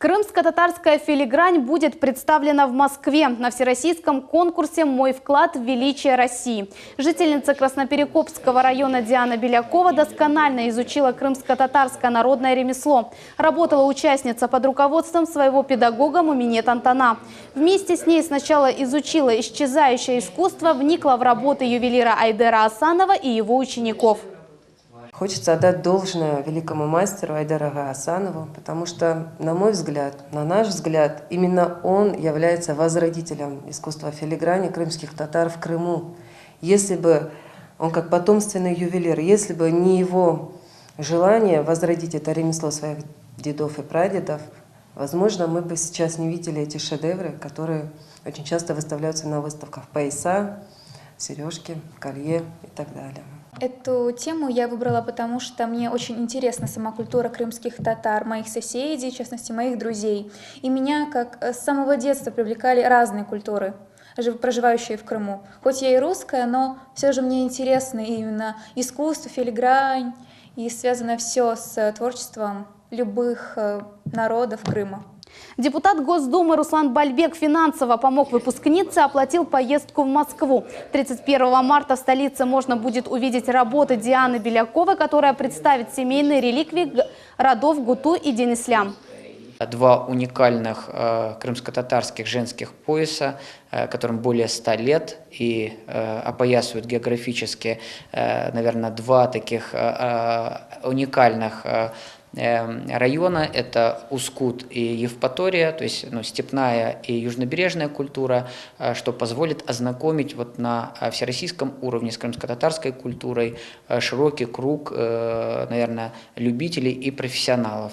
Крымско-татарская филигрань будет представлена в Москве на всероссийском конкурсе «Мой вклад в величие России». Жительница Красноперекопского района Диана Белякова досконально изучила крымско-татарское народное ремесло. Работала участница под руководством своего педагога Муминет Антона. Вместе с ней сначала изучила исчезающее искусство, вникла в работы ювелира Айдера Асанова и его учеников. Хочется отдать должное великому мастеру Айдеру Асанову, потому что, на мой взгляд, на наш взгляд, именно он является возродителем искусства филиграни крымских татар в Крыму. Если бы он как потомственный ювелир, если бы не его желание возродить это ремесло своих дедов и прадедов, возможно, мы бы сейчас не видели эти шедевры, которые очень часто выставляются на выставках: пояса, сережки, колье и так далее. Эту тему я выбрала, потому что мне очень интересна сама культура крымских татар, моих соседей, в частности, моих друзей. И меня, как с самого детства, привлекали разные культуры, проживающие в Крыму. Хоть я и русская, но все же мне интересно именно искусство, филигрань, и связано все с творчеством любых народов Крыма. Депутат Госдумы Руслан Бальбек финансово помог выпускнице, оплатил поездку в Москву. 31 марта в столице можно будет увидеть работы Дианы Беляковой, которая представит семейные реликвии родов Гуту и Денислям. Два уникальных крымско-татарских женских пояса, которым более 100 лет, и опоясывают географически, наверное, два таких уникальных района. Это Ускут и Евпатория, то есть степная и южнобережная культура, что позволит ознакомить на всероссийском уровне с крымско-татарской культурой широкий круг, наверное, любителей и профессионалов.